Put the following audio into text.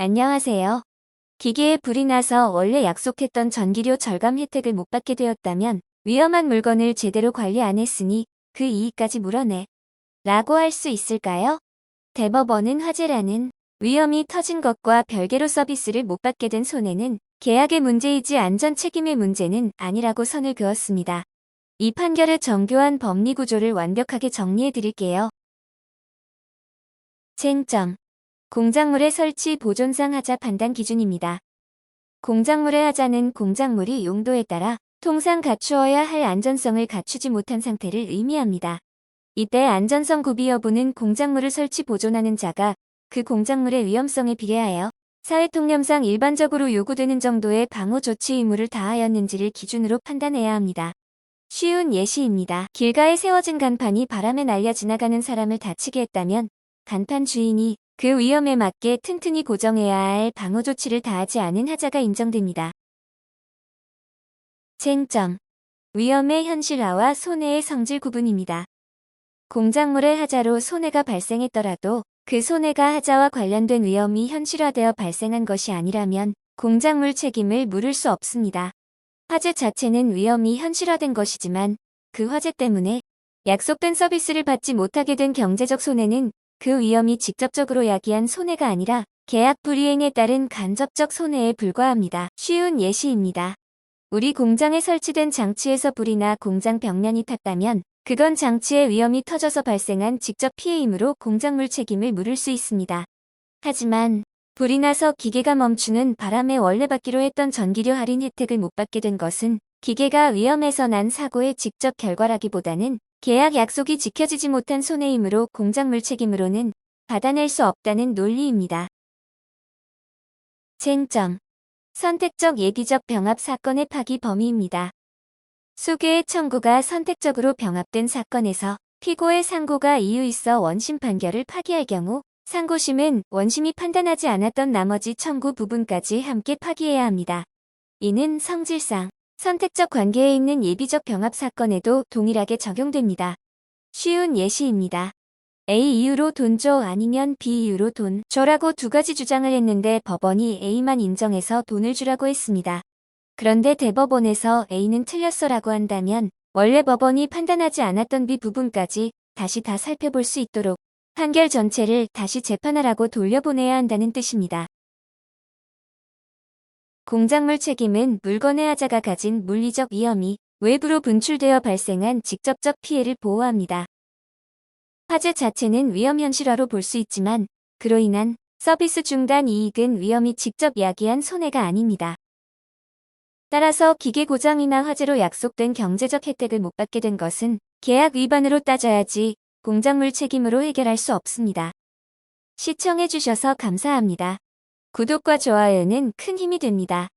안녕하세요. 기계에 불이 나서 원래 약속했던 전기료 절감 혜택을 못 받게 되었다면 위험한 물건을 제대로 관리 안 했으니 그 이익까지 물어내. 라고 할 수 있을까요? 대법원은 화재라는 위험이 터진 것과 별개로 서비스를 못 받게 된 손해는 계약의 문제이지 안전 책임의 문제는 아니라고 선을 그었습니다. 이 판결의 정교한 법리 구조를 완벽하게 정리해 드릴게요. 쟁점. 공작물의 설치 보존상 하자 판단 기준입니다. 공작물의 하자는 공작물이 용도에 따라 통상 갖추어야 할 안전성을 갖추지 못한 상태를 의미합니다. 이때 안전성 구비 여부는 공작물을 설치 보존하는 자가 그 공작물의 위험성에 비례하여 사회통념상 일반적으로 요구되는 정도의 방호 조치 의무를 다하였는지를 기준으로 판단해야 합니다. 쉬운 예시입니다. 길가에 세워진 간판이 바람에 날려 지나가는 사람을 다치게 했다면 간판 주인이 그 위험에 맞게 튼튼히 고정해야 할 방호 조치를 다하지 않은 하자가 인정됩니다. 쟁점. 위험의 현실화와 손해의 성질 구분입니다. 공작물의 하자로 손해가 발생했더라도 그 손해가 하자와 관련된 위험이 현실화되어 발생한 것이 아니라면 공작물 책임을 물을 수 없습니다. 화재 자체는 위험이 현실화된 것이지만 그 화재 때문에 약속된 서비스를 받지 못하게 된 경제적 손해는 그 위험이 직접적으로 야기한 손해가 아니라 계약 불이행에 따른 간접적 손해에 불과합니다. 쉬운 예시입니다. 우리 공장에 설치된 장치에서 불이 나 공장 벽면이 탔다면 그건 장치의 위험이 터져서 발생한 직접 피해이므로 공작물 책임을 물을 수 있습니다. 하지만 불이 나서 기계가 멈추는 바람에 원래 받기로 했던 전기료 할인 혜택을 못 받게 된 것은 기계가 위험해서 난 사고의 직접 결과라기보다는 계약 약속이 지켜지지 못한 손해이므로 공작물 책임으로는 받아낼 수 없다는 논리입니다. 쟁점. 선택적 예비적 병합 사건의 파기 범위입니다. 소개의 청구가 선택적으로 병합된 사건에서 피고의 상고가 이유 있어 원심 판결을 파기할 경우 상고심은 원심이 판단하지 않았던 나머지 청구 부분까지 함께 파기해야 합니다. 이는 성질상 선택적 관계에 있는 예비적 병합 사건에도 동일하게 적용됩니다. 쉬운 예시입니다. A 이유로 돈 줘 아니면 B 이유로 돈 줘라고 두 가지 주장을 했는데 법원이 A만 인정해서 돈을 주라고 했습니다. 그런데 대법원에서 A는 틀렸어라고 한다면 원래 법원이 판단하지 않았던 B 부분까지 다시 다 살펴볼 수 있도록 판결 전체를 다시 재판하라고 돌려보내야 한다는 뜻입니다. 공작물 책임은 물건의 하자가 가진 물리적 위험이 외부로 분출되어 발생한 직접적 피해를 보호합니다. 화재 자체는 위험 현실화로 볼 수 있지만 그로 인한 서비스 중단 이익은 위험이 직접 야기한 손해가 아닙니다. 따라서 기계 고장이나 화재로 약속된 경제적 혜택을 못 받게 된 것은 계약 위반으로 따져야지 공작물 책임으로 해결할 수 없습니다. 시청해주셔서 감사합니다. 구독과 좋아요는 큰 힘이 됩니다.